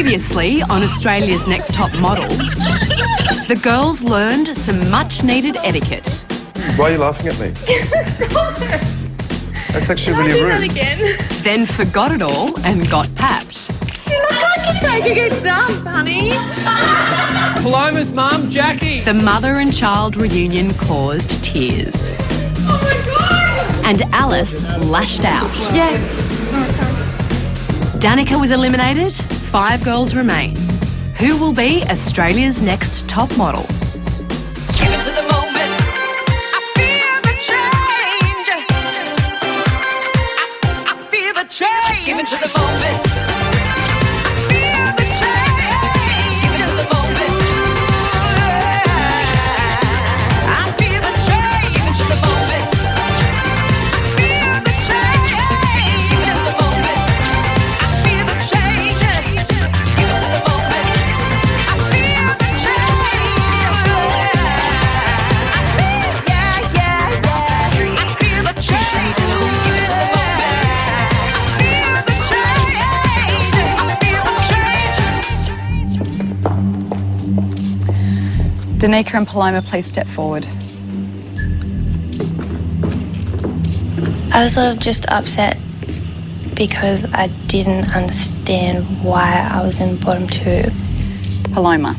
Previously on Australia's Next Top Model, the girls learned some much-needed etiquette. Why are you laughing at me? That's actually really rude. That again? Then forgot it all and got papped. You look like you're taking a dump, honey. Paloma's mum, Jackie. The mother and child reunion caused tears. Oh my God! And Alice lashed out. Yes. Oh, sorry. Danica was eliminated. 5 girls remain. Who will be Australia's next top model? Give it to the moment. I feel the change. I feel the change. Give it to the moment. I feel the change. Give it to the moment. I feel the change. Give it to the moment. I feel the change. Give it to the moment. I feel the change. Give it to the moment. I feel the change. Danica and Paloma, please step forward. I was sort of just upset because I didn't understand why I was in bottom 2. Paloma,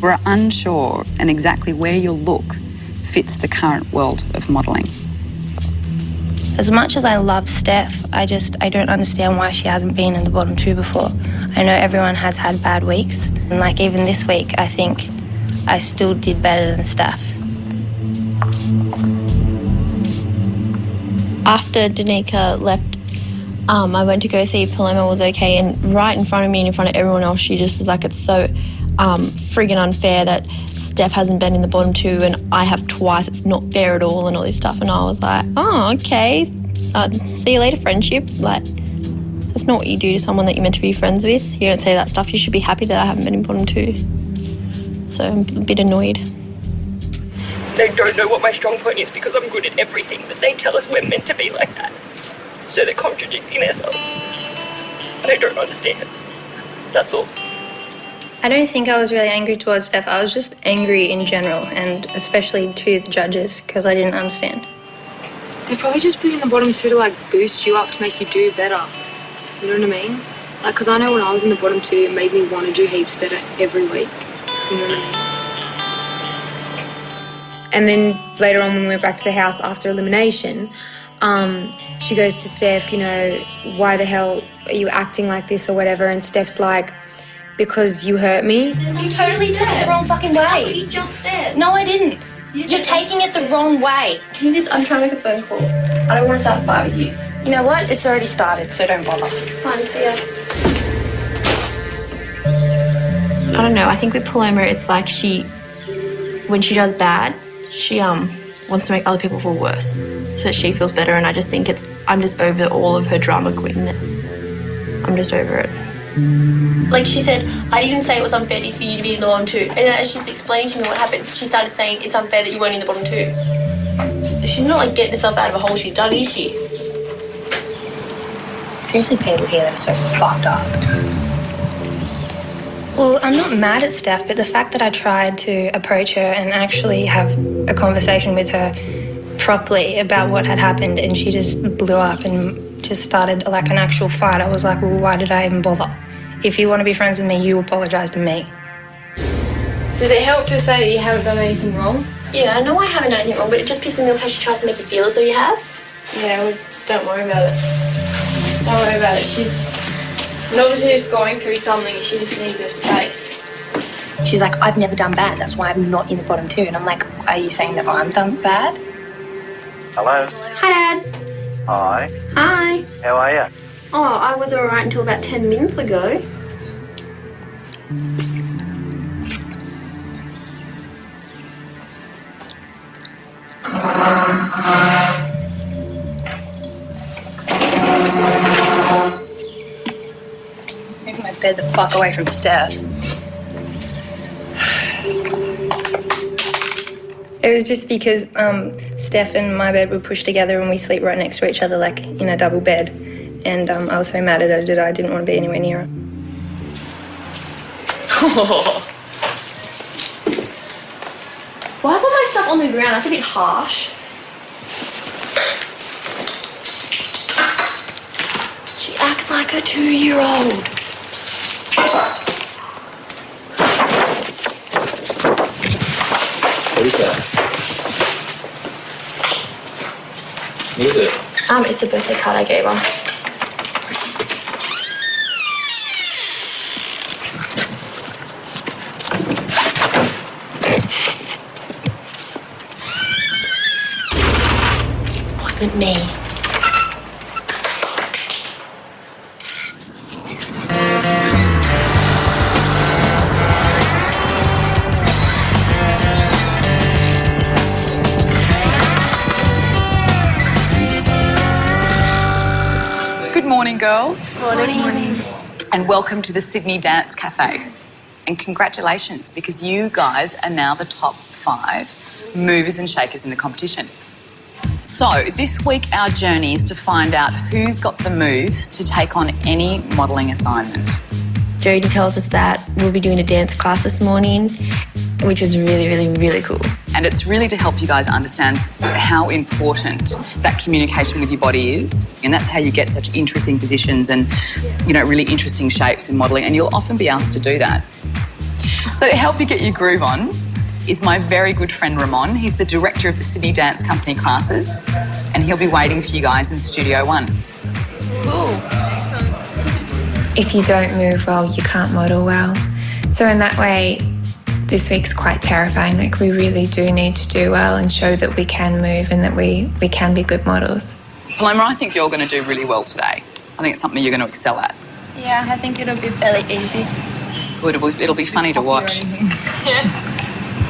we're unsure and exactly where your look fits the current world of modelling. As much as I love Steph, I don't understand why she hasn't been in the bottom 2 before. I know everyone has had bad weeks, and like even this week, I think I still did better than Steph. After Danica left, I went to go see if Paloma was okay, and right in front of me and in front of everyone else, she just was like, it's so friggin' unfair that Steph hasn't been in the bottom 2 and I have twice, it's not fair at all and all this stuff. And I was like, oh, okay, see you later, friendship. Like, that's not what you do to someone that you're meant to be friends with. You don't say that stuff. You should be happy that I haven't been in bottom 2. So I'm a bit annoyed. They don't know what my strong point is because I'm good at everything, but they tell us we're meant to be like that. So they're contradicting themselves. And I don't understand. That's all. I don't think I was really angry towards Steph. I was just angry in general, and especially to the judges because I didn't understand. They probably just put you in the bottom 2 to like boost you up to make you do better. You know what I mean? Like, because I know when I was in the bottom 2, it made me want to do heaps better every week. You know what I mean? And then later on when we went back to the house after elimination, she goes to Steph, you know, why the hell are you acting like this or whatever? And Steph's like, because you hurt me. You totally took it the wrong fucking way. That's what you just said. No, I didn't. You're taking it the wrong way. Can you just, I'm trying to make a phone call. I don't want to start a fight with you. You know what? It's already started, so don't bother. Fine, see ya. I don't know, I think with Paloma it's like when she does bad, she wants to make other people feel worse so that she feels better, and I just think I'm just over all of her drama queenness. I'm just over it. Like she said, I didn't say it was unfair for you to be in the bottom 2, and as she's explaining to me what happened, she started saying it's unfair that you weren't in the bottom 2. She's not like getting herself out of a hole she dug, is she? Seriously, people here that are so fucked up. Well, I'm not mad at Steph, but the fact that I tried to approach her and actually have a conversation with her properly about what had happened, and she just blew up and just started like an actual fight, I was like, well, why did I even bother? If you want to be friends with me, you apologise to me. Did it help to say that you haven't done anything wrong? Yeah, I know I haven't done anything wrong, but it just pisses me off how she tries to make you feel as though you have. Yeah, well, just don't worry about it. Don't worry about it. She's obviously just going through something. She just needs her space. She's like, I've never done bad, that's why I'm not in the bottom 2. And I'm like, are you saying that I'm done bad? Hello. Hi, Dad. Hi. Hi. How are you? Oh, I was all right until about 10 minutes ago. Move my bed the fuck away from Steph. It was just because Steph and my bed were pushed together and we sleep right next to each other like in a double bed. And I was so mad at her that I didn't want to be anywhere near her. Why is all my stuff on the ground? That's a bit harsh. She acts like a 2-year-old. What is that? What is it? It's a birthday card I gave her. Wasn't me. Good morning, girls. Morning. And welcome to the Sydney Dance Cafe. And congratulations, because you guys are now the top 5 movers and shakers in the competition. So this week our journey is to find out who's got the moves to take on any modelling assignment. Jodie tells us that we'll be doing a dance class this morning, which is really, really, really cool. And it's really to help you guys understand how important that communication with your body is. And that's how you get such interesting positions and, really interesting shapes in modelling. And you'll often be asked to do that. So to help you get your groove on is my very good friend Ramon. He's the director of the Sydney Dance Company classes, and he'll be waiting for you guys in Studio 1. Cool. If you don't move well, you can't model well. So in that way, this week's quite terrifying. Like, we really do need to do well and show that we can move and that we can be good models. Paloma, I think you're going to do really well today. I think it's something you're going to excel at. Yeah, I think it'll be fairly easy. It'll be funny to watch. Yeah.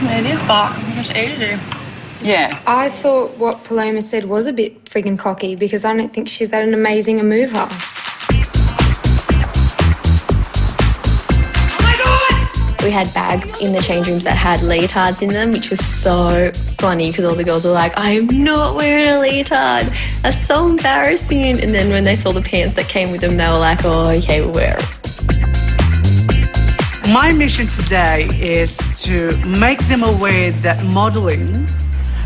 It is, but it's easy. Yeah. I thought what Paloma said was a bit friggin' cocky because I don't think she's that an amazing a mover. We had bags in the change rooms that had leotards in them, which was so funny because all the girls were like, I'm not wearing a leotard. That's so embarrassing. And then when they saw the pants that came with them, they were like, oh, okay, we'll wear it. My mission today is to make them aware that modeling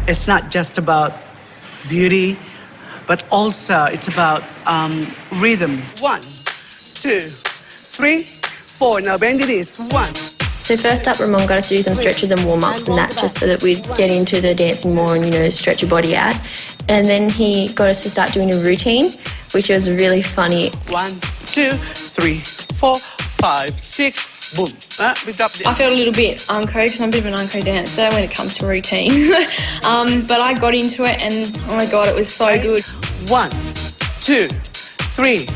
is not just about beauty, but also it's about rhythm. 1, 2, 3, 4. Now bend it is 1. So first up, Ramon got us to do some stretches and warm-ups and that, just so that we'd get into the dancing more and, stretch your body out. And then he got us to start doing a routine, which was really funny. 1, 2, 3, 4, 5, 6. Boom. I felt a little bit unco because I'm a bit of an unco dancer when it comes to routine. But I got into it and, oh my God, it was so good. 1, 2, 3.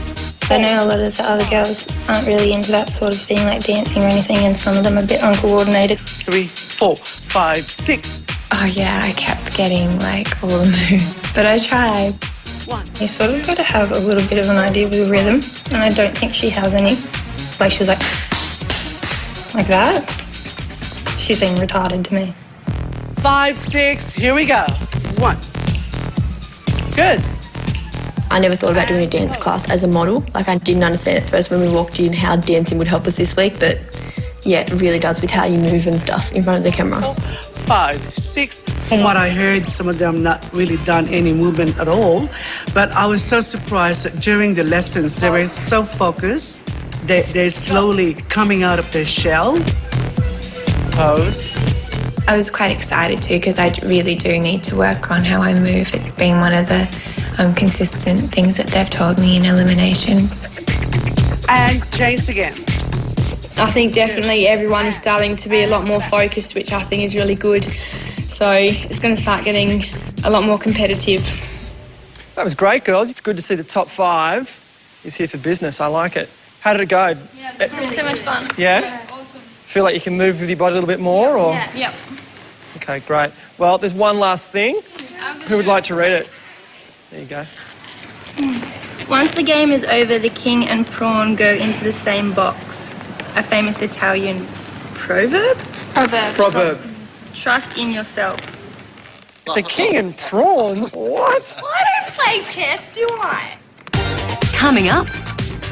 I know a lot of the other girls aren't really into that sort of thing, like dancing or anything, and some of them are a bit uncoordinated. 3, 4, 5, 6. Oh yeah, I kept getting all the moves, but I tried. You sort of got to have a little bit of an idea with the rhythm, and I don't think she has any. She was like that. She seemed retarded to me. 5, 6, here we go. 1. Good. I never thought about doing a dance class as a model. I didn't understand at first when we walked in how dancing would help us this week, but yeah, it really does with how you move and stuff in front of the camera. 5, 6. From what I heard, some of them not really done any movement at all, but I was so surprised that during the lessons they were so focused. They're slowly coming out of their shell. Pose. I was quite excited too because I really do need to work on how I move. It's been one of the consistent things that they've told me in eliminations. And chase again. I think definitely everyone is starting to be a lot more focused, which I think is really good. So it's going to start getting a lot more competitive. That was great, girls. It's good to see the top 5 is here for business. I like it. How did it go? Yeah, it was so much fun. Yeah? Awesome. Feel like you can move with your body a little bit more? Or? Yeah. Yep. Okay, great. Well, there's one last thing. Who would like to read it? There you go. Once the game is over, the king and prawn go into the same box. A famous Italian proverb? Proverb. Trust in yourself. The king and prawn? What? I don't play chess, do I? Coming up,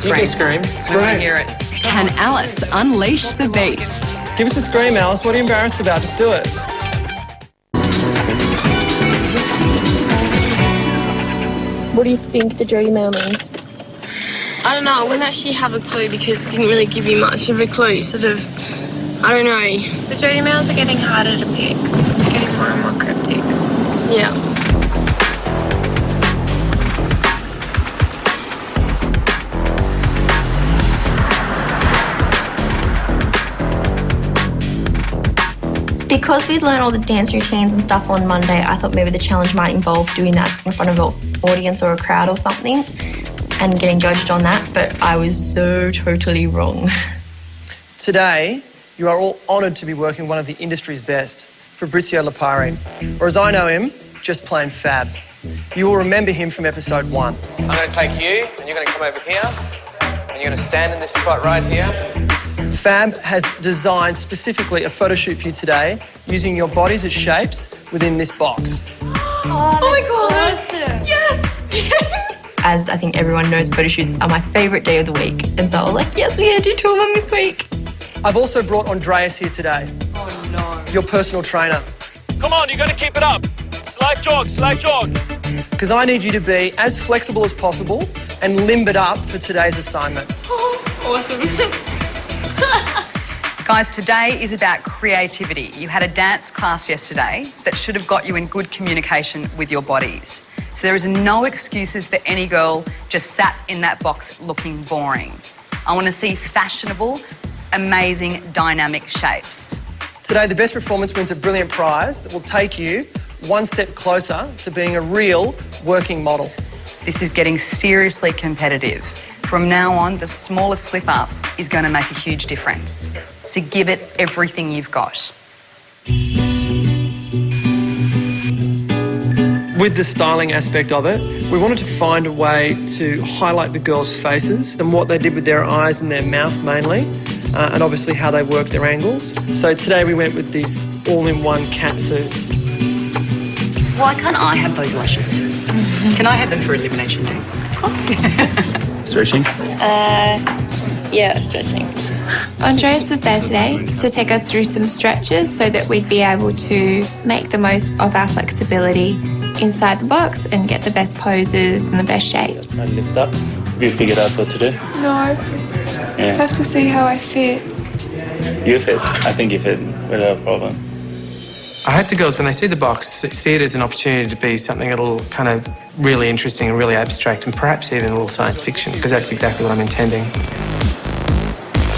You can scream. I want to hear it. Can Alice unleash the beast? Give us a scream, Alice. What are you embarrassed about? Just do it. What do you think the Jody mail means? I don't know, I wouldn't actually have a clue because it didn't really give you much of a clue. Sort of, I don't know. The Jody mails are getting harder to pick, getting more and more cryptic. Yeah. Because we'd learned all the dance routines and stuff on Monday, I thought maybe the challenge might involve doing that in front of an audience or a crowd or something and getting judged on that, but I was so totally wrong. Today, you are all honoured to be working with one of the industry's best, Fabrizio Lipari, or as I know him, just plain Fab. You will remember him from episode 1. I'm going to take you, and you're going to come over here, and you're going to stand in this spot right here. Fab has designed specifically a photo shoot for you today using your bodies as shapes within this box. Oh my God! Awesome. Yes! As I think everyone knows, photo shoots are my favourite day of the week, and so I was like, yes, we're going to do 2 of them this week. I've also brought Andreas here today. Oh no. Your personal trainer. Come on, you got to keep it up. Slack jog, slack jog. Because I need you to be as flexible as possible and limbered up for today's assignment. Oh, awesome. Guys, today is about creativity. You had a dance class yesterday that should have got you in good communication with your bodies. So there is no excuses for any girl just sat in that box looking boring. I want to see fashionable, amazing, dynamic shapes. Today, the best performance wins a brilliant prize that will take you one step closer to being a real working model. This is getting seriously competitive. From now on, the smallest slip up is going to make a huge difference. So give it everything you've got. With the styling aspect of it, we wanted to find a way to highlight the girls' faces and what they did with their eyes and their mouth mainly, and obviously how they work their angles. So today we went with these all-in-one cat suits. Why can't I have those lashes? Can I have them for elimination too? Stretching? Yeah, stretching. Andreas was there today to take us through some stretches so that we'd be able to make the most of our flexibility inside the box and get the best poses and the best shapes. And lift up. Have you figured out what to do? No. Yeah. Have to see how I fit. You fit. I think you fit without a problem. I hope the girls, when they see the box, see it as an opportunity to be something a little kind of really interesting and really abstract and perhaps even a little science fiction, because that's exactly what I'm intending.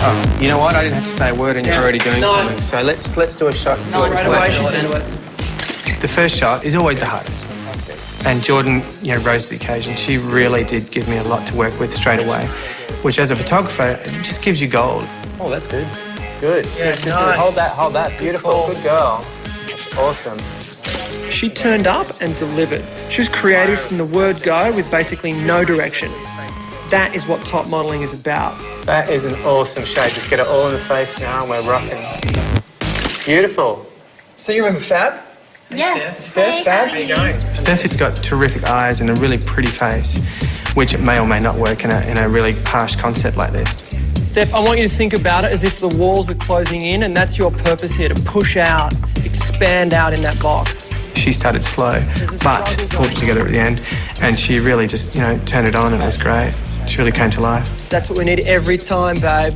Oh, you know what? I didn't have to say a word and you're already doing something. So let's do a shot. Right away, she's into it. The first shot is always the hardest. And Jordan, rose to the occasion. She really did give me a lot to work with straight away, which as a photographer, it just gives you gold. Oh, that's good. Good. Yeah, nice. Hold that. Beautiful. Good girl. That's awesome. She turned up and delivered. She was creative from the word go with basically no direction. That is what top modelling is about. That is an awesome shape. Just get it all in the face now and we're rocking. Beautiful. So you remember Fab? Yes. Steph, Fab? How are you going? Steph has got terrific eyes and a really pretty face, which may or may not work in a really harsh concept like this. Steph, I want you to think about it as if the walls are closing in, and that's your purpose here, to push out, expand out in that box. She started slow, but pulled it together at the end, and she really just, turned it on and it was great. She really came to life. That's what we need every time, babe.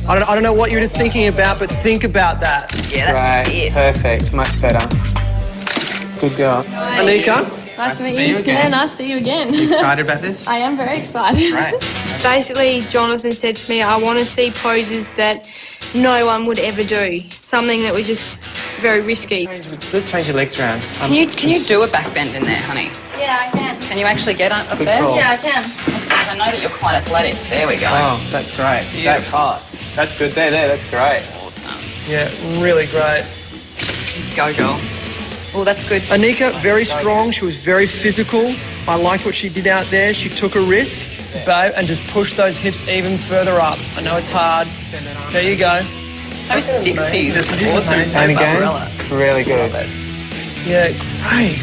I don't know what you were just thinking about, but think about that. Yeah, that's Right. fierce. Perfect. Much better. Good girl. Anika? Nice to meet you. Yeah, nice to see you again. Excited about this? I am very excited. Right. Basically, Jonathan said to me, I want to see poses that no one would ever do. Something that was just very risky. Let's change your legs around. Can you do a back bend in there, honey? Yeah, I can. Can you actually get up Good there? call. Yeah, I can. I know that you're quite athletic. There we go. Oh, that's great. That's hot. That's good. There. That's great. Awesome. Yeah, really great. Go, girl. Oh, that's good. Anika, very strong. She was very physical. I liked what she did out there. She took a risk, babe, and just pushed those hips even further up. I know it's hard. There you go. So 60s. It's awesome. So And again, Barbarella. really good. Yeah, great.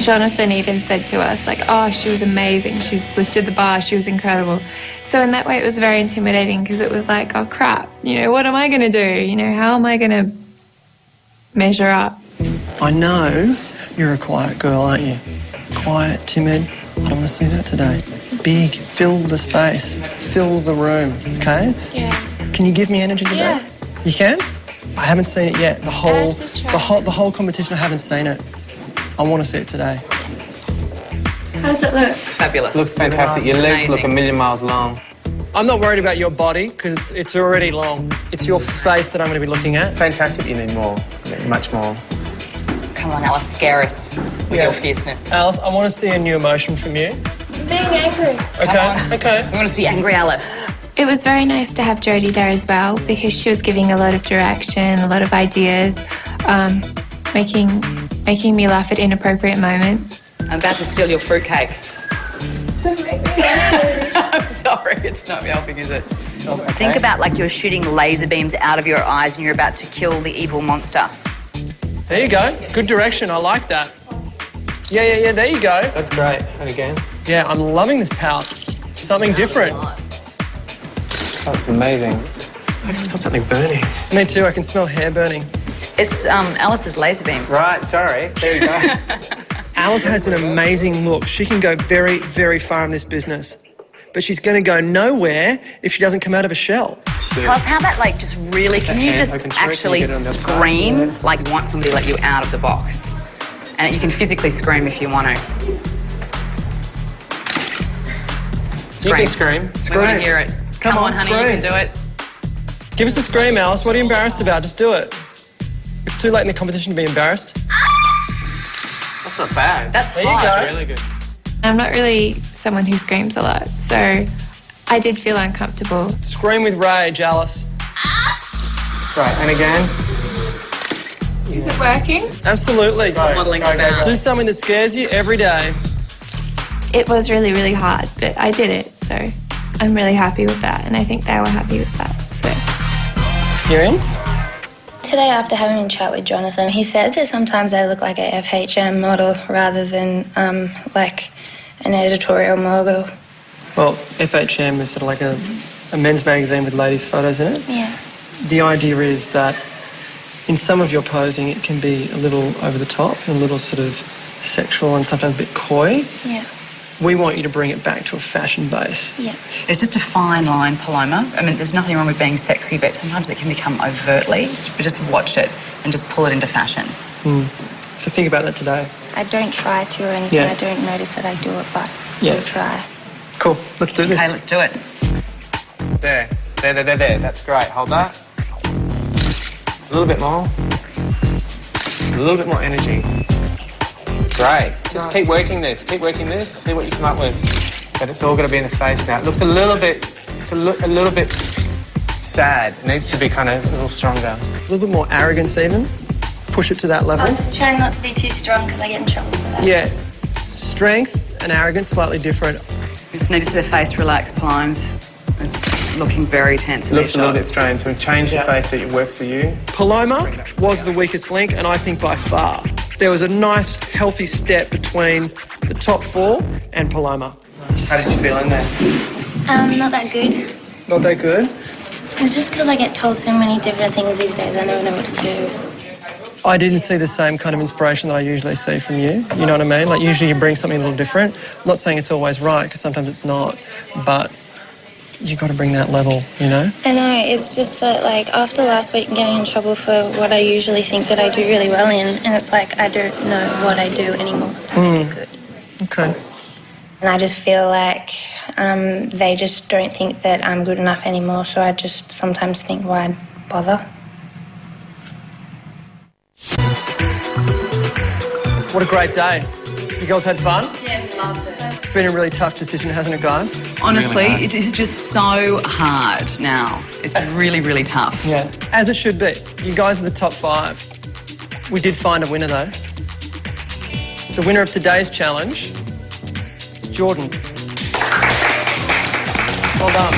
Jonathan even said to us, like, oh, she was amazing. She's lifted the bar. She was incredible. So in that way, it was very intimidating because it was like, oh, crap, you know, what am I going to do? You know, how am I going to measure up? I know you're a quiet girl, aren't you? Quiet, timid. I don't want to see that today. Big, fill the space, fill the room, okay? Yeah. Can you give me energy today? Yeah. You can? I haven't seen it yet. The whole competition, I haven't seen it. I want to see it today. How does it look? Fabulous. Looks fantastic. Your legs look a million miles long. I'm not worried about your body because it's already long. It's your face that I'm going to be looking at. Fantastic. You need more. Much more. Come on, Alice, scare us with your fierceness. Alice, I want to see a new emotion from you. Being angry. Okay. We want to see angry Alice. It was very nice to have Jodie there as well because she was giving a lot of direction, a lot of ideas, making me laugh at inappropriate moments. I'm about to steal your fruitcake. Don't make me laugh. I'm sorry, it's not helping, is it? Okay. Think about like you're shooting laser beams out of your eyes and you're about to kill the evil monster. There you go. Good direction. I like that. Yeah. There you go. That's great. And again. Yeah, I'm loving this palette. Something different. That's amazing. I can smell something burning. Me too. I can smell hair burning. It's Alice's laser beams. Right, sorry. There you go. Alice has an amazing look. She can go very, very far in this business. But she's going to go nowhere if she doesn't come out of a shell. Plus, how about like just really, can you just actually scream like you want somebody to let you out of the box? And you can physically scream if you want to. Scream. You can scream. We want to hear it. Come on, honey, scream. you can do it. Give us a scream, Alice. What are you embarrassed about? Just do it. It's too late in the competition to be embarrassed. That's not bad. That's there hot. You go. That's really good. I'm not really someone who screams a lot, so I did feel uncomfortable. Scream with rage, Alice. Right, and again. Is it working? Absolutely. Modelling about. Do something that scares you every day. It was really, really hard, but I did it, so I'm really happy with that, and I think they were happy with that, so. You're in? Today, after having a chat with Jonathan, he said that sometimes I look like a FHM model rather than like an editorial model. Well, FHM is sort of like a men's magazine with ladies' photos in it. Yeah. The idea is that in some of your posing, it can be a little over the top and a little sort of sexual and sometimes a bit coy. Yeah. We want you to bring it back to a fashion base. Yeah. It's just a fine line, Paloma. I mean, there's nothing wrong with being sexy, but sometimes it can become overtly. But just watch it and just pull it into fashion. So think about that today. I don't try to or anything. Yeah. I don't notice that I do it, but Yeah. I try. Cool. Let's do this. Okay, let's do it. There. That's great. Hold that. A little bit more. A little bit more energy. Great. Just keep working this. Keep working this. See what you come up with. But it's all got to be in the face now. It looks a little bit. It's a little bit sad. It needs to be kind of a little stronger. A little bit more arrogance even. Push it to that level. I'm just trying not to be too strong because I get in trouble for that. Yeah. Strength and arrogance, slightly different. You just need to see the face relax, Palomes. It's looking very tense in It looks these a little bit shots. strange. So we change the face so it works for you. Paloma was the weakest link, and I think by far. There was a nice, healthy step between the top four and Paloma. How did you feel in there? Not that good. Not that good? It's just because I get told so many different things these days, I never know what to do. I didn't see the same kind of inspiration that I usually see from you. You know what I mean? Like, usually you bring something a little different. I'm not saying it's always right, because sometimes it's not, but you got to bring that level, you know? I know, it's just that, like, after last week getting in trouble for what I usually think that I do really well in, and it's like I don't know what I do anymore to do good. Okay. And I just feel like they just don't think that I'm good enough anymore, so I just sometimes think, why bother? What a great day. You girls had fun? Yes, loved it. It's been a really tough decision, hasn't it, guys? Honestly, it is just so hard now. It's really, really tough. Yeah. As it should be. You guys are the top 5. We did find a winner, though. The winner of today's challenge is Jordan. Well done.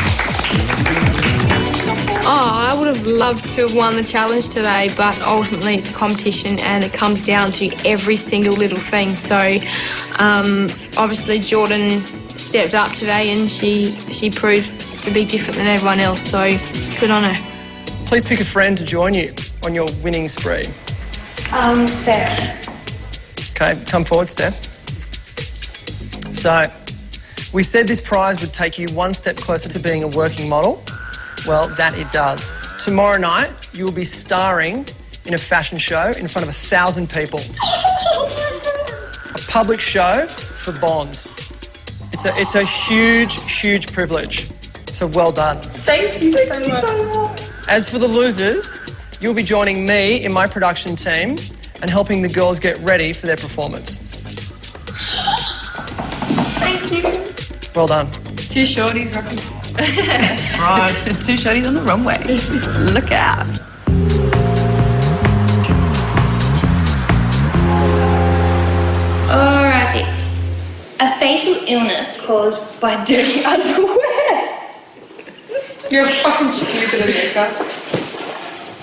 I would have loved to have won the challenge today, but ultimately it's a competition and it comes down to every single little thing. So obviously Jordan stepped up today and she proved to be different than everyone else, so good on her. Please pick a friend to join you on your winning spree. Steph. Okay, come forward, Steph. So, we said this prize would take you one step closer to being a working model. Well, that it does. Tomorrow night, you will be starring in a fashion show in front of 1,000 people. A public show for Bonds. It's a huge, huge privilege. So well done. Thank you so much. As for the losers, you'll be joining me in my production team and helping the girls get ready for their performance. Thank you. Well done. 2 shorties rocking. That's right. 2 shorties on the runway. Look out. Alrighty. A fatal illness caused by dirty underwear. You're fucking stupid, Anika.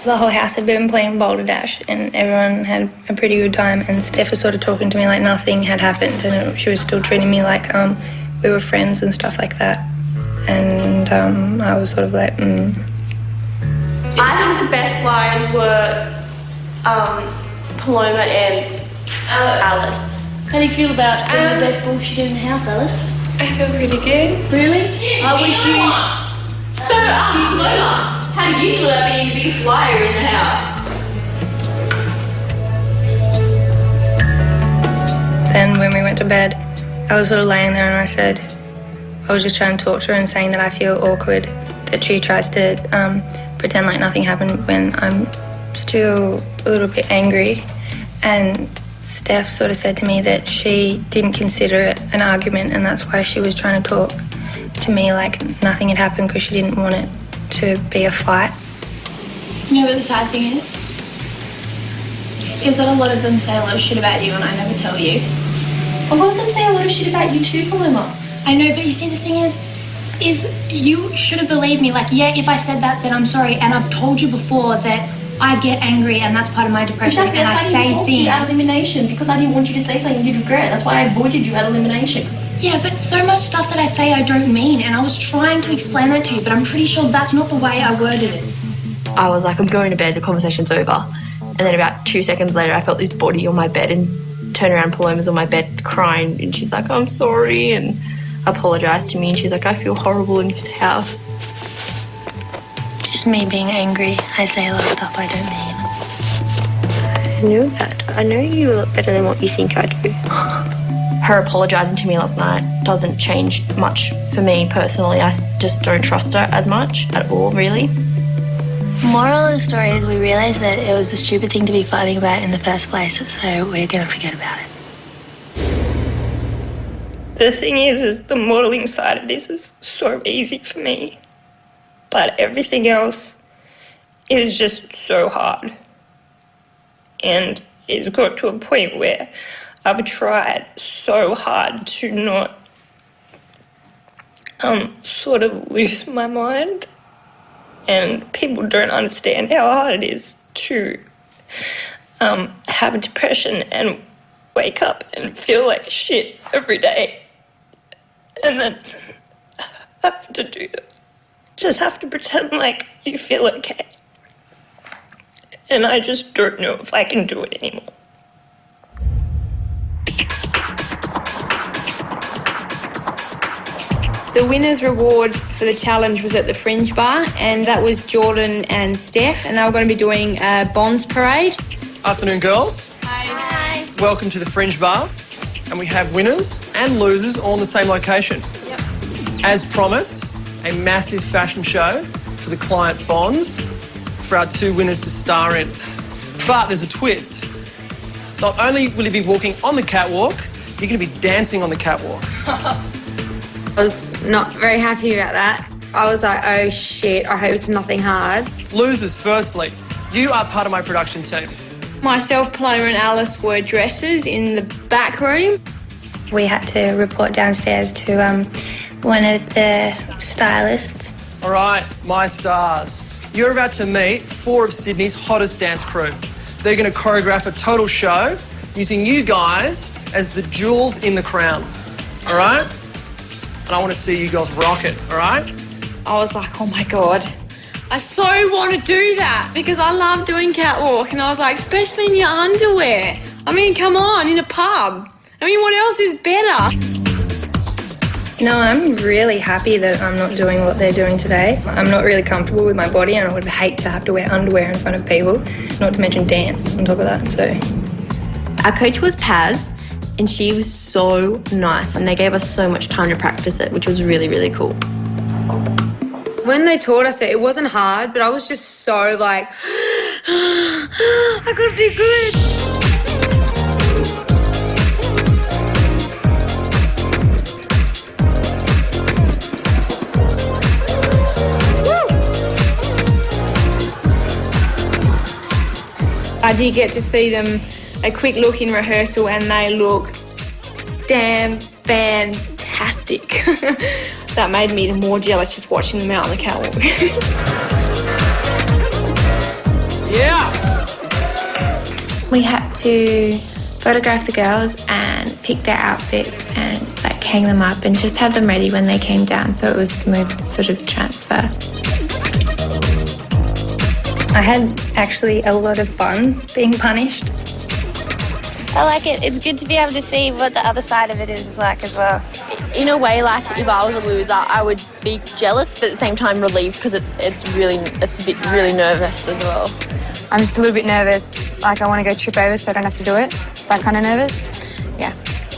The whole house had been playing Boulder Dash and everyone had a pretty good time, and Steph was sort of talking to me like nothing had happened, and she was still treating me like we were friends and stuff like that. And I was sort of like, I think the best lines were Paloma and Alice. How do you feel about being the best bullshit in the house, Alice? I feel pretty good. Really? I wish you... So, Paloma, how do you feel about being the biggest liar in the house? then when we went to bed, I was sort of laying there and I was just trying to talk to her and saying that I feel awkward, that she tries to pretend like nothing happened when I'm still a little bit angry. And Steph sort of said to me that she didn't consider it an argument, and that's why she was trying to talk to me like nothing had happened, because she didn't want it to be a fight. You know what the sad thing is that a lot of them say a lot of shit about you and I never tell you. A lot of them say a lot of shit about you too, Paloma. I know, but you see the thing is you should have believed me. Like, yeah, if I said that, then I'm sorry. And I've told you before that I get angry and that's part of my depression, and I say things. You out of elimination because I didn't want you to say something you'd regret. That's why I avoided you out of elimination. Yeah, but so much stuff that I say I don't mean, and I was trying to explain that to you, but I'm pretty sure that's not the way I worded it. I was like, I'm going to bed, the conversation's over. And then about 2 seconds later, I felt this body on my bed and turned around, Paloma's on my bed crying, and she's like, I'm sorry, and apologised to me, and she's like, I feel horrible in this house. Just me being angry. I say a lot of stuff I don't mean. I know that. I know you a lot better than what you think I do. Her apologising to me last night doesn't change much for me personally. I just don't trust her as much at all, really. Moral of the story is we realised that it was a stupid thing to be fighting about in the first place, so we're going to forget about it. The thing is the modelling side of this is so easy for me, but everything else is just so hard. And it's got to a point where I've tried so hard to not sort of lose my mind, and people don't understand how hard it is to have depression and wake up and feel like shit every day, and then have to just have to pretend like you feel okay. And I just don't know if I can do it anymore. The winner's reward for the challenge was at the Fringe Bar, and that was Jordan and Steph, and they were going to be doing a Bonds parade. Afternoon, girls. Hi. Welcome to the Fringe Bar, and we have winners and losers all in the same location. Yep. As promised, a massive fashion show for the client Bonds for our two winners to star in. But there's a twist. Not only will you be walking on the catwalk, you're going to be dancing on the catwalk. I was not very happy about that. I was like, oh shit, I hope it's nothing hard. Losers, firstly, you are part of my production team. Myself, Paloma and Alice were dressers in the back room. We had to report downstairs to one of the stylists. All right, my stars. You're about to meet 4 of Sydney's hottest dance crew. They're going to choreograph a total show using you guys as the jewels in the crown, all right? And I want to see you girls rock it, all right? I was like, oh my God, I so want to do that because I love doing catwalk. And I was like, especially in your underwear. I mean, come on, in a pub. I mean, what else is better? No, I'm really happy that I'm not doing what they're doing today. I'm not really comfortable with my body and I would hate to have to wear underwear in front of people, not to mention dance on top of that, so. Our coach was Paz, and she was so nice, and they gave us so much time to practice it, which was really, really cool. When they taught us it wasn't hard, but I was just so like, I gotta do good. I did get to see them a quick look in rehearsal and they look damn fantastic. That made me more jealous just watching them out on the catwalk. Yeah! We had to photograph the girls and pick their outfits and like hang them up and just have them ready when they came down so it was smooth sort of transfer. I had actually a lot of fun being punished. I like it. It's good to be able to see what the other side of it is like as well. In a way, like if I was a loser, I would be jealous, but at the same time relieved because it's a bit really nervous as well. I'm just a little bit nervous. Like I want to go trip over so I don't have to do it. That kind of nervous. Yeah.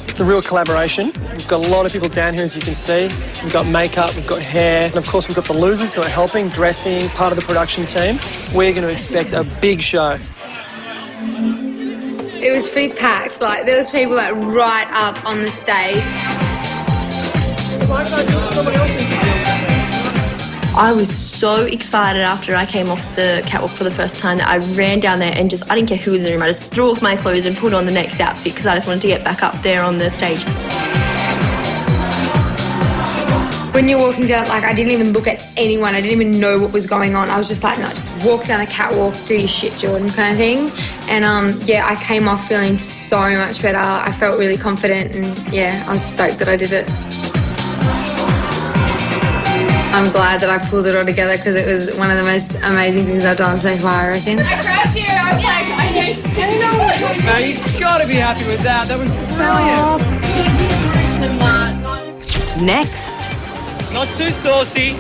It's a real collaboration. We've got a lot of people down here, as you can see. We've got makeup, we've got hair, and of course we've got the losers who are helping, dressing, part of the production team. We're going to expect a big show. It was pretty packed. Like there was people like right up on the stage. I was so excited after I came off the catwalk for the first time that I ran down there and I didn't care who was in the room, I just threw off my clothes and put on the next outfit because I just wanted to get back up there on the stage. When you're walking down, like I didn't even look at anyone. I didn't even know what was going on. I was just like, no, just walk down the catwalk, do your shit, Jordan, kind of thing. And yeah, I came off feeling so much better. I felt really confident and yeah, I was stoked that I did it. I'm glad that I pulled it all together because it was one of the most amazing things I've done so far, I reckon. I grabbed you, I was like, I know. Now you've got to be happy with that. That was brilliant. Next, Not too saucy.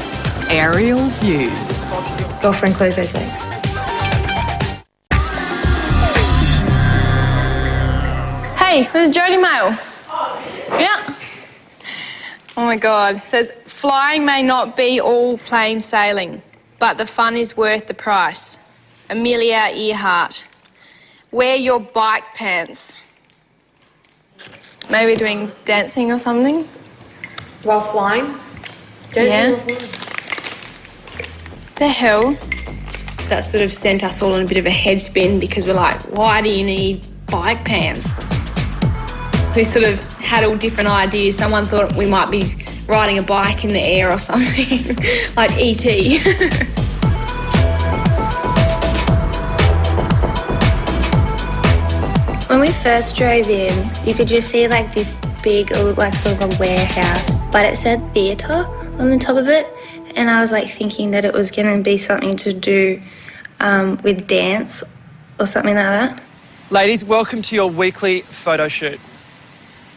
aerial views. Girlfriend, close those legs. Hey, this is Jodie Mail. Yeah. Oh my God. It says, flying may not be all plain sailing, but the fun is worth the price. Amelia Earhart. Wear your bike pants. Maybe doing dancing or something. While flying? Yeah. The hell? That sort of sent us all in a bit of a head spin because we're like, why do you need bike pants? We sort of had all different ideas. Someone thought we might be riding a bike in the air or something, like E.T. When we first drove in, you could just see like this big, it looked like sort of a warehouse, but it said theatre on the top of it. And I was like thinking that it was going to be something to do with dance or something like that. Ladies, welcome to your weekly photo shoot.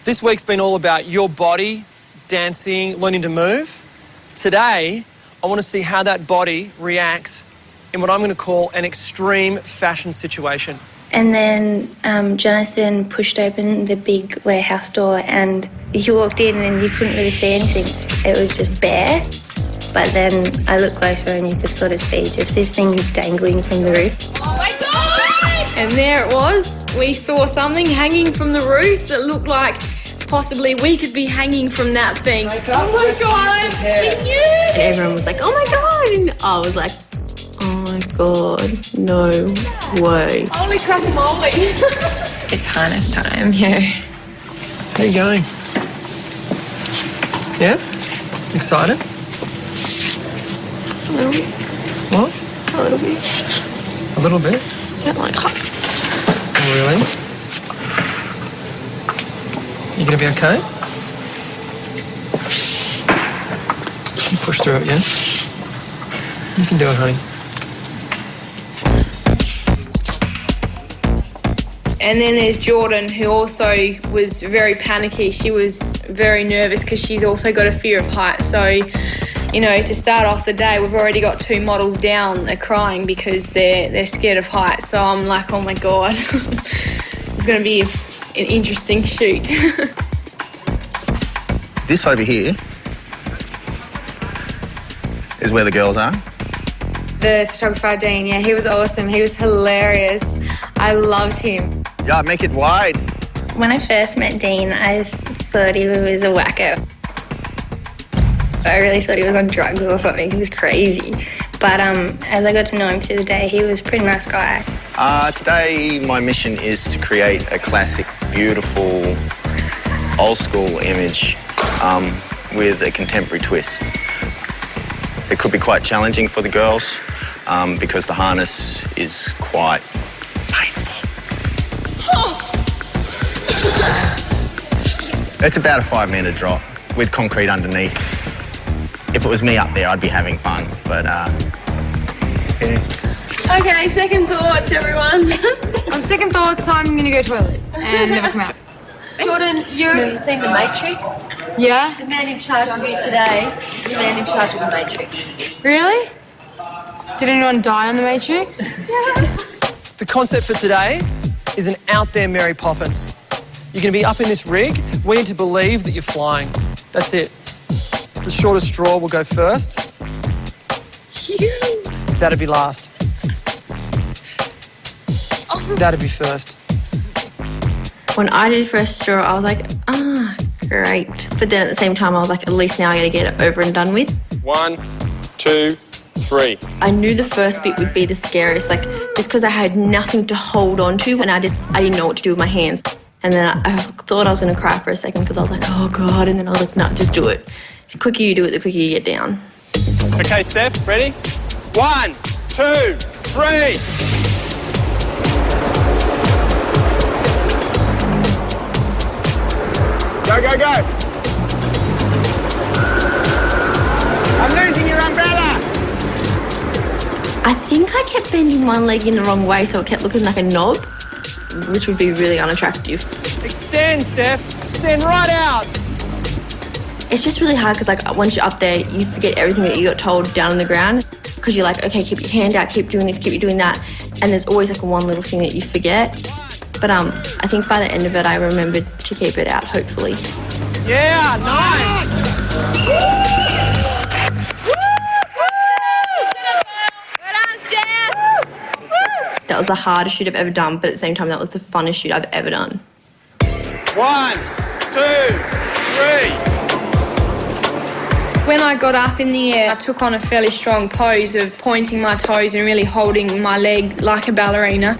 This week's been all about your body, dancing, learning to move. Today, I want to see how that body reacts in what I'm going to call an extreme fashion situation. And then Jonathan pushed open the big warehouse door and you walked in and you couldn't really see anything. It was just bare. But then I looked closer and you could sort of see just this thing dangling from the roof. Oh my God! And there it was. We saw something hanging from the roof that looked like possibly we could be hanging from that thing. Oh my God! We knew! And everyone was like, oh my God! And I was like, oh my God, no way. Holy crap-a-moly! It's harness time here. How you going? Yeah? Excited? What? A little bit. A little bit? I don't like heights. Really? You gonna be okay? You push through it, yeah? You can do it, honey. And then there's Jordan, who also was very panicky. She was very nervous because she's also got a fear of heights. So, you know, to start off the day, we've already got 2 models down. They're crying because they're scared of heights. So I'm like, oh my God, it's going to be an interesting shoot. This over here is where the girls are. The photographer, Dean, yeah, he was awesome. He was hilarious. I loved him. Yeah, make it wide. When I first met Dean, I thought he was a wacko. I really thought he was on drugs or something. He was crazy. But as I got to know him through the day, he was a pretty nice guy. Today, my mission is to create a classic, beautiful, old-school image with a contemporary twist. It could be quite challenging for the girls because the harness is quite painful. It's about a 5-metre drop with concrete underneath. If it was me up there, I'd be having fun, but yeah. Okay, second thoughts, everyone. On second thoughts, I'm going to go toilet and never come out. Jordan, you've seen The Matrix? Yeah? The man in charge of you today is the man in charge of The Matrix. Really? Did anyone die on The Matrix? The concept for today is an out there Mary Poppins. You're going to be up in this rig. We need to believe that you're flying. That's it. The shortest straw will go first. That'd be last. That'd be first. When I did first straw, I was like, great. But then at the same time, I was like, at least now I gotta get it over and done with. 1, 2, 3. I knew the first bit would be the scariest, like just because I had nothing to hold on to and I didn't know what to do with my hands. And then I thought I was gonna cry for a second because I was like, oh God. And then I was like, no, just do it. The quicker you do it, the quicker you get down. Okay, Steph, ready? 1, 2, 3. Go, go, go. I'm losing your umbrella. I think I kept bending one leg in the wrong way so it kept looking like a knob, which would be really unattractive. Extend, Steph. Stand right out. It's just really hard because like once you're up there, you forget everything that you got told down on the ground because you're like, okay, keep your hand out, keep doing this, keep doing that. And there's always like one little thing that you forget. But I think by the end of it, I remembered to keep it out, hopefully. Yeah, nice. That was the hardest shoot I've ever done, but at the same time, that was the funnest shoot I've ever done. 1, 2, 3. When I got up in the air, I took on a fairly strong pose of pointing my toes and really holding my leg like a ballerina.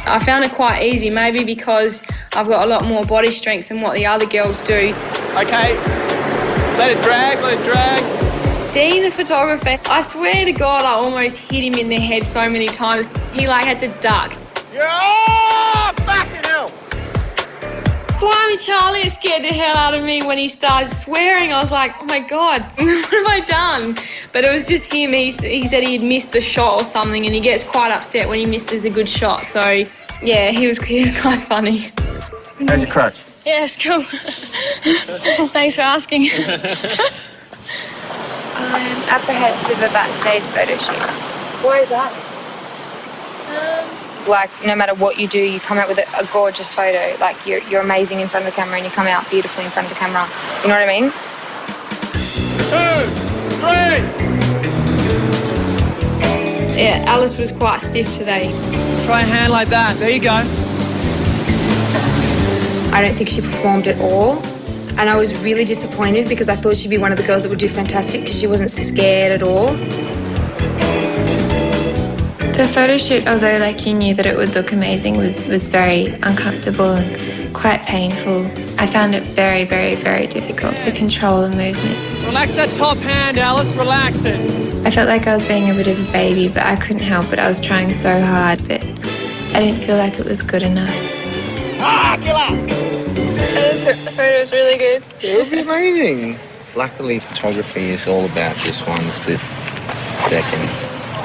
I found it quite easy, maybe because I've got a lot more body strength than what the other girls do. Okay, let it drag, let it drag. Dean, the photographer, I swear to God, I almost hit him in the head so many times. He like had to duck. Yeah, fucking hell. Blimey, Charlie scared the hell out of me when he started swearing. I was like, oh my God, what have I done? But it was just him. He said he had missed the shot or something, and he gets quite upset when he misses a good shot. So, yeah, he was quite funny. How's your crutch? Yeah, it's cool. Thanks for asking. I'm apprehensive about today's photo shoot. Why is that? Like, no matter what you do, you come out with a gorgeous photo. Like, you're amazing in front of the camera and you come out beautifully in front of the camera. You know what I mean? 2, 3. Yeah, Alice was quite stiff today. Try a hand like that. There you go. I don't think she performed at all. And I was really disappointed because I thought she'd be one of the girls that would do fantastic because she wasn't scared at all. The photo shoot, although like you knew that it would look amazing, was very uncomfortable and quite painful. I found it very, very, very difficult to control the movement. Relax that top hand, Alice. Relax it. I felt like I was being a bit of a baby, but I couldn't help it. I was trying so hard, but I didn't feel like it was good enough. I just hope the photo is really good. It would be amazing. Luckily, photography is all about just one split second,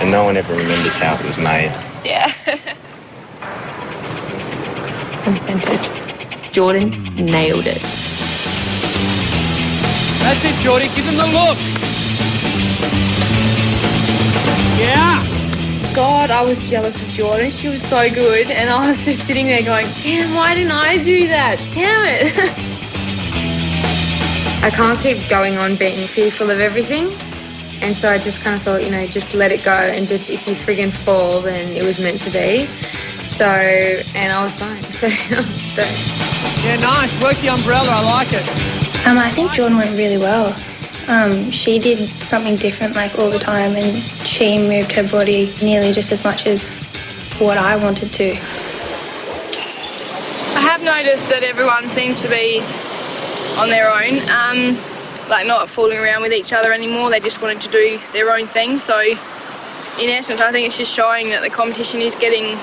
and no one ever remembers how it was made. Yeah. I'm centered. Jordan nailed it. That's it, Jordy. Give them the look. Yeah. God, I was jealous of Jordan. She was so good, and I was just sitting there going, damn, why didn't I do that? Damn it. I can't keep going on being fearful of everything. And so I just kind of thought, just let it go, and just if you friggin' fall, then it was meant to be. So, and I was fine. So I was stoked. Yeah, nice. Work the umbrella. I like it. I think Jordan went really well. She did something different like all the time, and she moved her body nearly just as much as what I wanted to. I have noticed that everyone seems to be on their own, like not fooling around with each other anymore. They just wanted to do their own thing. So in essence, I think it's just showing that the competition is getting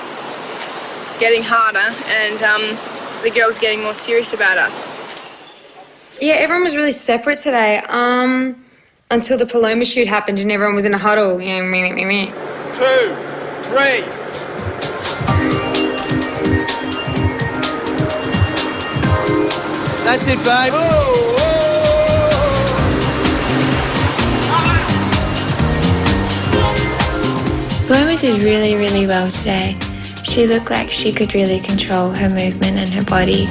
harder, and the girls getting more serious about it. Yeah, everyone was really separate today until the Paloma shoot happened and everyone was in a huddle. 2, 3. That's it, babe. Paloma did really, really well today. She looked like she could really control her movement and her body.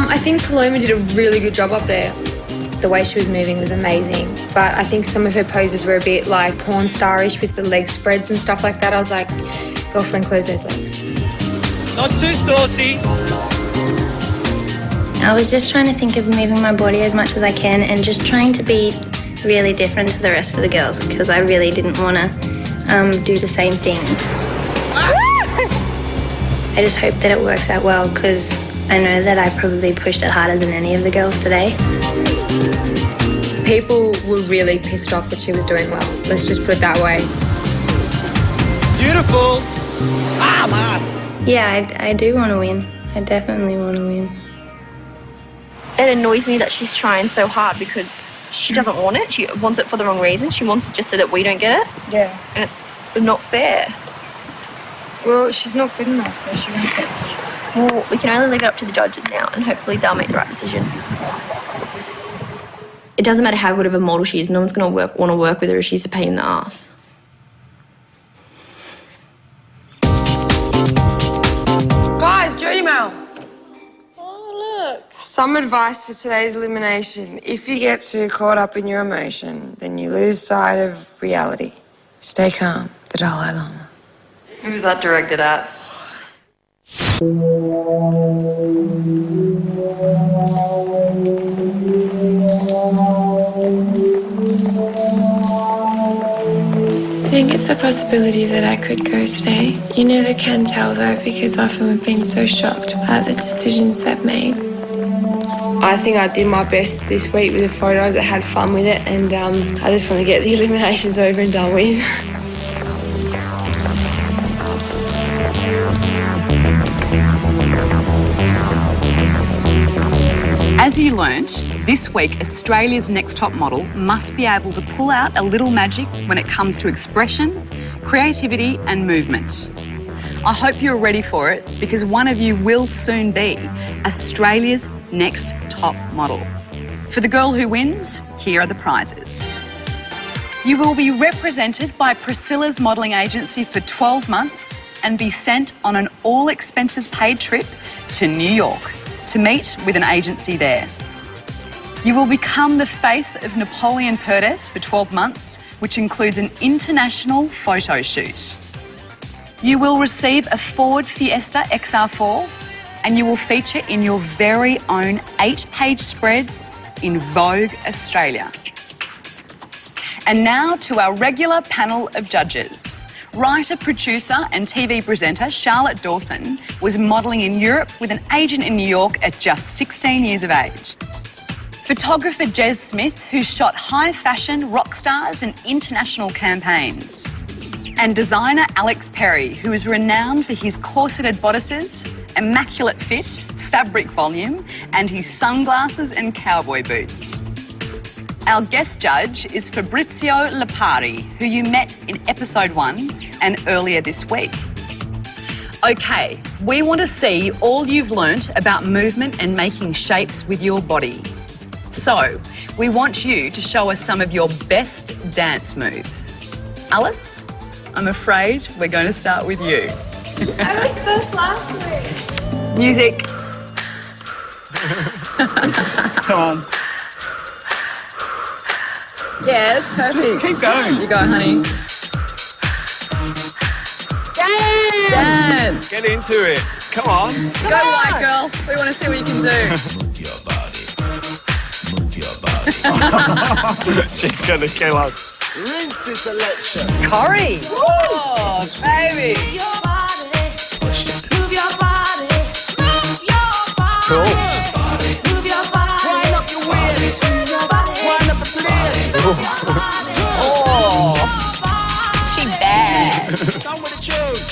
I think Paloma did a really good job up there. The way she was moving was amazing. But I think some of her poses were a bit like porn star-ish with the leg spreads and stuff like that. I was like, girlfriend, close those legs. Not too saucy. I was just trying to think of moving my body as much as I can and just trying to be really different to the rest of the girls, because I really didn't want to do the same things. I just hope that it works out well, because I know that I probably pushed it harder than any of the girls today. People were really pissed off that she was doing well. Let's just put it that way. Beautiful. Yeah, I do want to win. I definitely want to win. It annoys me that she's trying so hard because she doesn't want it. She wants it for the wrong reason. She wants it just so that we don't get it. Yeah. And it's not fair. Well, she's not good enough, so she won't get it. Well, we can only leave it up to the judges now, and hopefully they'll make the right decision. It doesn't matter how good of a model she is. No one's going to want to work with her if she's a pain in the ass. Guys, Jodie Mail. Some advice for today's elimination. If you get too caught up in your emotion, then you lose sight of reality. Stay calm, the Dalai Lama. Who was that directed at? I think it's a possibility that I could go today. You never can tell though, because often we're being so shocked by the decisions I've made. I think I did my best this week with the photos. I had fun with it, and I just want to get the eliminations over and done with. As you learnt, this week Australia's Next Top Model must be able to pull out a little magic when it comes to expression, creativity and movement. I hope you're ready for it, because one of you will soon be Australia's Next Top Model. For the girl who wins, here are the prizes. You will be represented by Priscilla's modelling agency for 12 months and be sent on an all-expenses-paid trip to New York to meet with an agency there. You will become the face of Napoleon Purdes for 12 months, which includes an international photo shoot. You will receive a Ford Fiesta XR4 and you will feature in your very own 8-page spread in Vogue Australia. And now to our regular panel of judges. Writer, producer and TV presenter Charlotte Dawson was modelling in Europe with an agent in New York at just 16 years of age. Photographer Jez Smith, who shot high fashion, rock stars and international campaigns. And designer Alex Perry, who is renowned for his corseted bodices, immaculate fit, fabric volume, and his sunglasses and cowboy boots. Our guest judge is Fabrizio Lipari, who you met in episode 1 and earlier this week. Okay, we want to see all you've learnt about movement and making shapes with your body. So, we want you to show us some of your best dance moves. Alice, I'm afraid we're going to start with you. I was first last week. Music. Come on. Yeah, that's perfect. Just keep going. You go, honey. Dance! Get into it. Come on. Go, white girl. We want to see what you can do. Move your body. Move your body. She's gonna kill us. Rinse selection. Corey. Oh, baby. Move your body. Move your body. Move your body. Cool. Move your body. Wind up your waist. Move your body. Wind up the place. Oh, she bad. Come with the tune.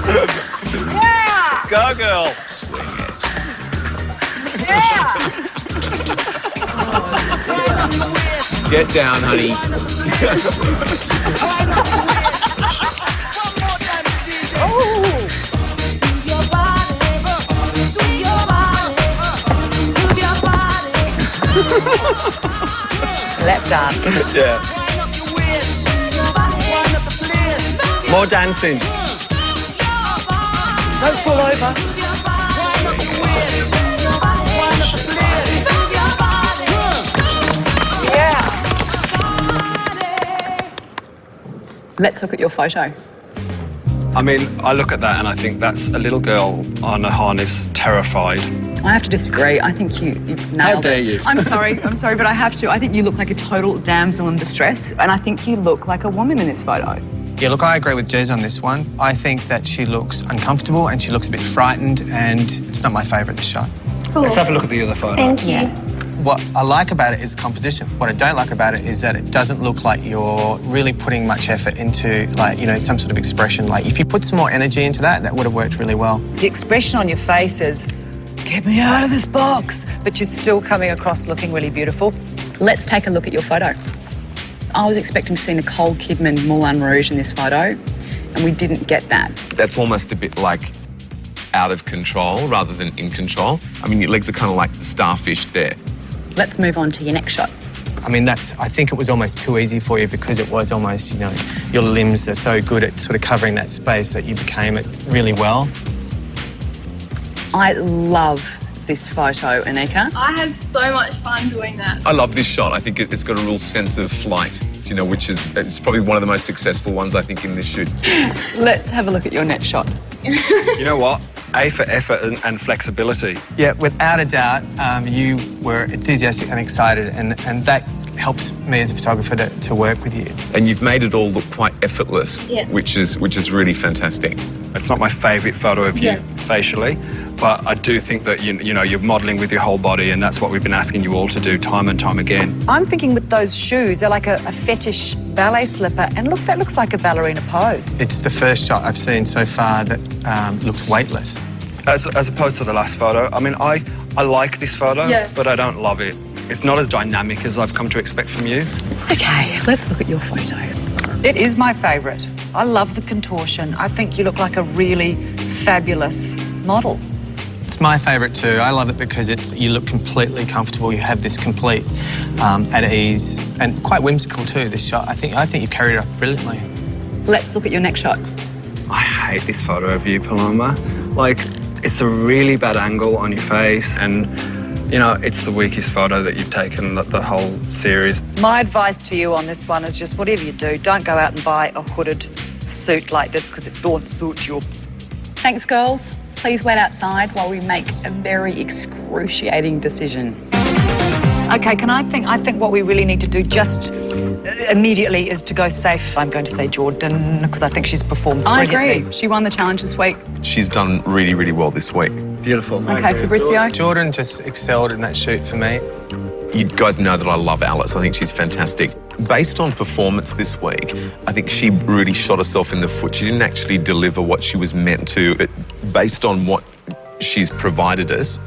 Yeah! Go, girl. Yeah! Get down, honey. Move your body. Move your body. Move your body. Lap dance. Yeah. Wind up your waist. Move your body. Wind up the place. More dancing. Don't fall over. Move your body. Wind up your waist. Move your body. Wind up the place. Move your body. Yeah. Let's look at your photo. I mean, I look at that and I think that's a little girl on a harness, terrified. I have to disagree. I think you've nailed How dare it. you? I'm sorry, but I have to. I think you look like a total damsel in distress, and I think you look like a woman in this photo. Yeah, look, I agree with Jez on this one. I think that she looks uncomfortable and she looks a bit frightened, and it's not my favourite, this shot. Let's have a look at the other photo. Thank you. What I like about it is the composition. What I don't like about it is that it doesn't look like you're really putting much effort into, like, you know, some sort of expression. Like, if you put some more energy into that, that would have worked really well. The expression on your face is, get me out of this box, but you're still coming across looking really beautiful. Let's take a look at your photo. I was expecting to see Nicole Kidman, Moulin Rouge in this photo, and we didn't get that. That's almost a bit like out of control rather than in control. I mean, your legs are kind of like starfish there. Let's move on to your next shot. I mean, I think it was almost too easy for you because it was almost, you know, your limbs are so good at sort of covering that space that you became it really well. I love this photo, Anika. I had so much fun doing that. I love this shot. I think it's got a real sense of flight, you know, which is it's probably one of the most successful ones, I think, in this shoot. Let's have a look at your next shot. You know what? A for effort and flexibility. Yeah, without a doubt, you were enthusiastic and excited, and that helps me as a photographer to work with you. And you've made it all look quite effortless, Yeah. which is really fantastic. It's not my favourite photo of you facially, but I do think that you know you're modelling with your whole body, and that's what we've been asking you all to do time and time again. I'm thinking with those shoes, they're like a fetish ballet slipper, and look, that looks like a ballerina pose. It's the first shot I've seen so far that looks weightless. As opposed to the last photo, I mean, I like this photo, but I don't love it. It's not as dynamic as I've come to expect from you. Okay, let's look at your photo. It is my favourite. I love the contortion. I think you look like a really fabulous model. It's my favourite too. I love it because you look completely comfortable. You have this complete at ease and quite whimsical too. This shot, I think you carried it off brilliantly. Let's look at your next shot. I hate this photo of you, Paloma. Like, it's a really bad angle on your face, and, you know, it's the weakest photo that you've taken the whole series. My advice to you on this one is just whatever you do, don't go out and buy a hooded suit like this because it don't suit you. Thanks, girls. Please wait outside while we make a very excruciating decision. Okay, I think what we really need to do just immediately is to go safe. I'm going to say Jordan because I think she's performed I brilliantly. agree. She won the challenge this week. She's done really, really well this week. Beautiful. Okay, Fabrizio. Jordan just excelled in that shoot for me. You guys know that I love Alice. I think she's fantastic. Based on performance this week, I think she really shot herself in the foot. She didn't actually deliver what she was meant to. But based on what she's provided us,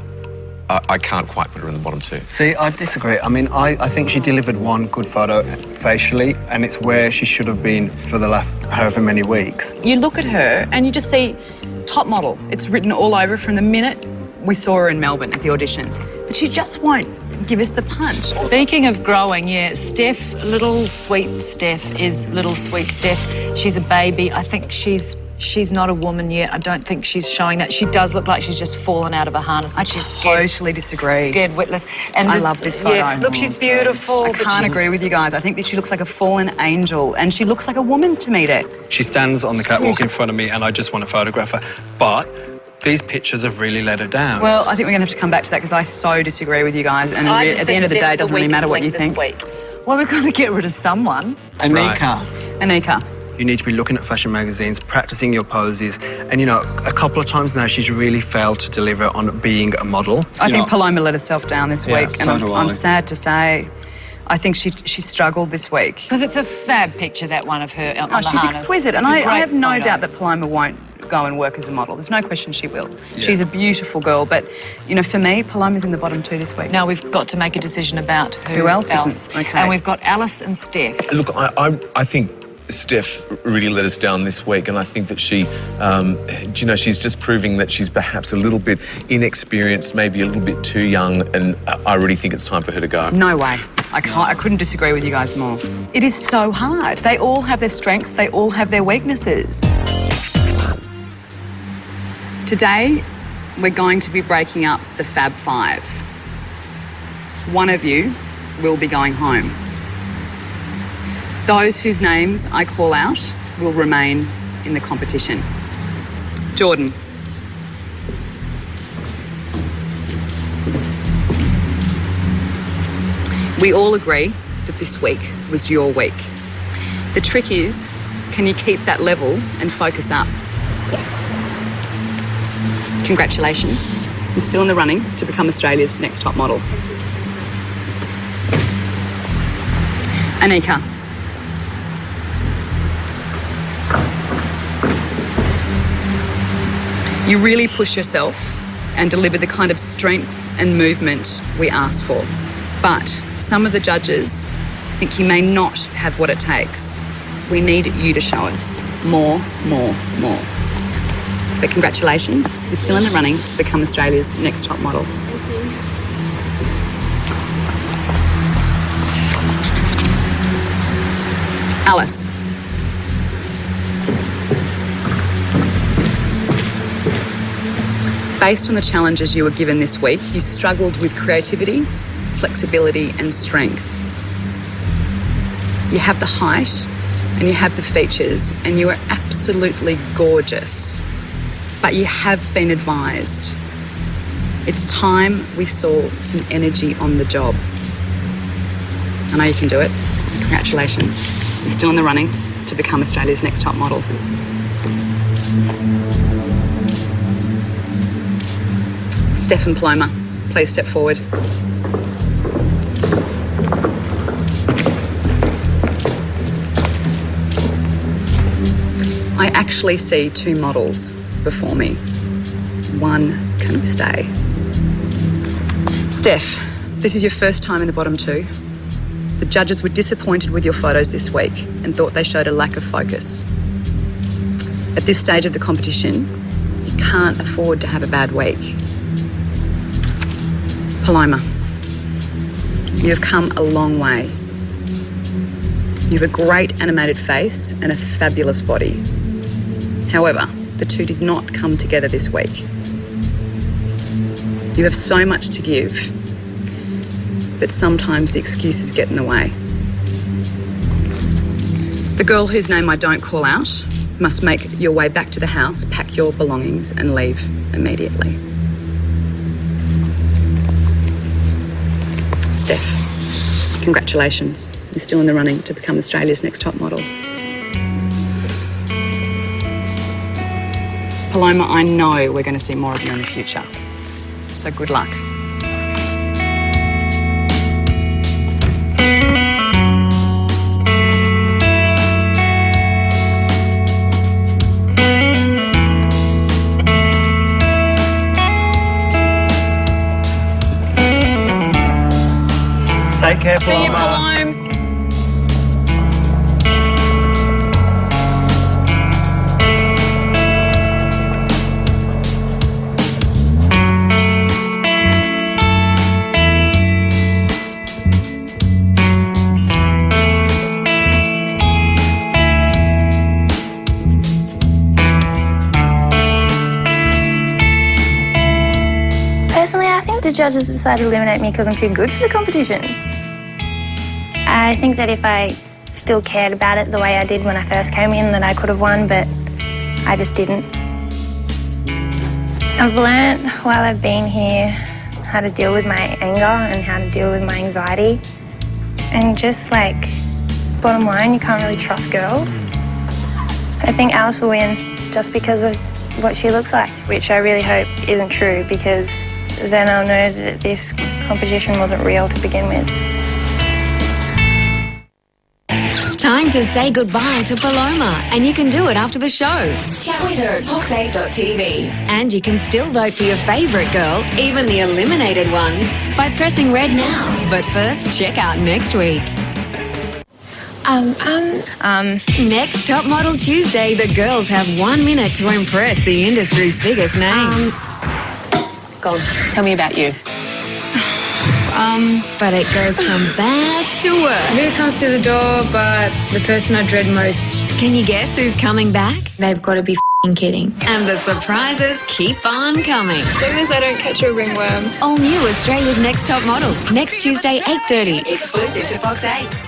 I can't quite put her in the bottom two. See, I disagree. I mean, I think she delivered one good photo facially, and it's where she should have been for the last however many weeks. You look at her and you just see top model. It's written all over from the minute we saw her in Melbourne at the auditions. But she just won't give us the punch. Speaking of growing, yeah, Steph, little sweet Steph is little sweet Steph. She's a baby. I think she's not a woman yet. I don't think she's showing that. She does look like she's just fallen out of a harness. And she's scared, totally disagree. Scared witless. And I love this photo. Yeah, look, she's beautiful. I but can't she's- agree with you guys. I think that she looks like a fallen angel, and she looks like a woman to me there. She stands on the catwalk in front of me, and I just want to photograph her. But these pictures have really let her down. Well, I think we're going to have to come back to that because I so disagree with you guys, and I at just the think end of the day, Steph's it doesn't really matter what you weakest think. link this week. Well, we've got to get rid of someone. Anika. Anika. You need to be looking at fashion magazines, practicing your poses, and, you know, a couple of times now she's really failed to deliver on being a model. I think Paloma let herself down this Yeah, week, and so do I. I'm sad to say, I think she struggled this week. Because it's a fab picture, that one of her on Oh, the she's harness. exquisite, and It's a I great have no photo. doubt that Paloma won't go and work as a model. There's no question she will. Yeah. She's a beautiful girl, but, you know, for me, Paloma's in the bottom two this week. Now we've got to make a decision about Who else isn't? Okay. And we've got Alice and Steph. Look, I think Steph really let us down this week, and I think that she, you know, she's just proving that she's perhaps a little bit inexperienced, maybe a little bit too young, and I really think it's time for her to go. No way. I couldn't disagree with you guys more. It is so hard. They all have their strengths, they all have their weaknesses. Today, we're going to be breaking up the Fab Five. One of you will be going home. Those whose names I call out will remain in the competition. Jordan. We all agree that this week was your week. The trick is, can you keep that level and focus up? Yes. Congratulations. You're still in the running to become Australia's next top model. Anika. You really push yourself and deliver the kind of strength and movement we asked for. But some of the judges think you may not have what it takes. We need you to show us more. But congratulations, you're still in the running to become Australia's next top model. Alice. Based on the challenges you were given this week, you struggled with creativity, flexibility and strength. You have the height and you have the features and you are absolutely gorgeous. But you have been advised. It's time we saw some energy on the job. I know you can do it. Congratulations. You're still in the running to become Australia's next top model. Steph and Paloma, please step forward. I actually see two models before me. One can stay. Steph, this is your first time in the bottom two. The judges were disappointed with your photos this week and thought they showed a lack of focus. At this stage of the competition, you can't afford to have a bad week. Paloma, you have come a long way. You have a great animated face and a fabulous body. However, the two did not come together this week. You have so much to give, but sometimes the excuses get in the way. The girl whose name I don't call out must make your way back to the house, pack your belongings and leave immediately. Steph, congratulations. You're still in the running to become Australia's next top model. Paloma, I know we're going to see more of you in the future. So good luck. Take care, See you, Paloma. Paloma. Personally, I think the judges decided to eliminate me because I'm too good for the competition. I think that if I still cared about it the way I did when I first came in, that I could have won, but I just didn't. I've learnt while I've been here how to deal with my anger and how to deal with my anxiety. And just like, bottom line, you can't really trust girls. I think Alice will win just because of what she looks like, which I really hope isn't true, because then I'll know that this competition wasn't real to begin with. Time to say goodbye to Paloma, and you can do it after the show. Chat with her at fox8.tv. And you can still vote for your favourite girl, even the eliminated ones, by pressing red now. But first, check out next week. Next Top Model Tuesday, the girls have 1 minute to impress the industry's biggest names. Go on, tell me about you. But it goes from bad to worse. Who comes to the door but the person I dread most? Can you guess who's coming back? They've got to be f***ing kidding. And the surprises keep on coming. As long as I don't catch a ringworm. All new Australia's Next Top Model, next Tuesday, 8:30. Exclusive to Fox 8.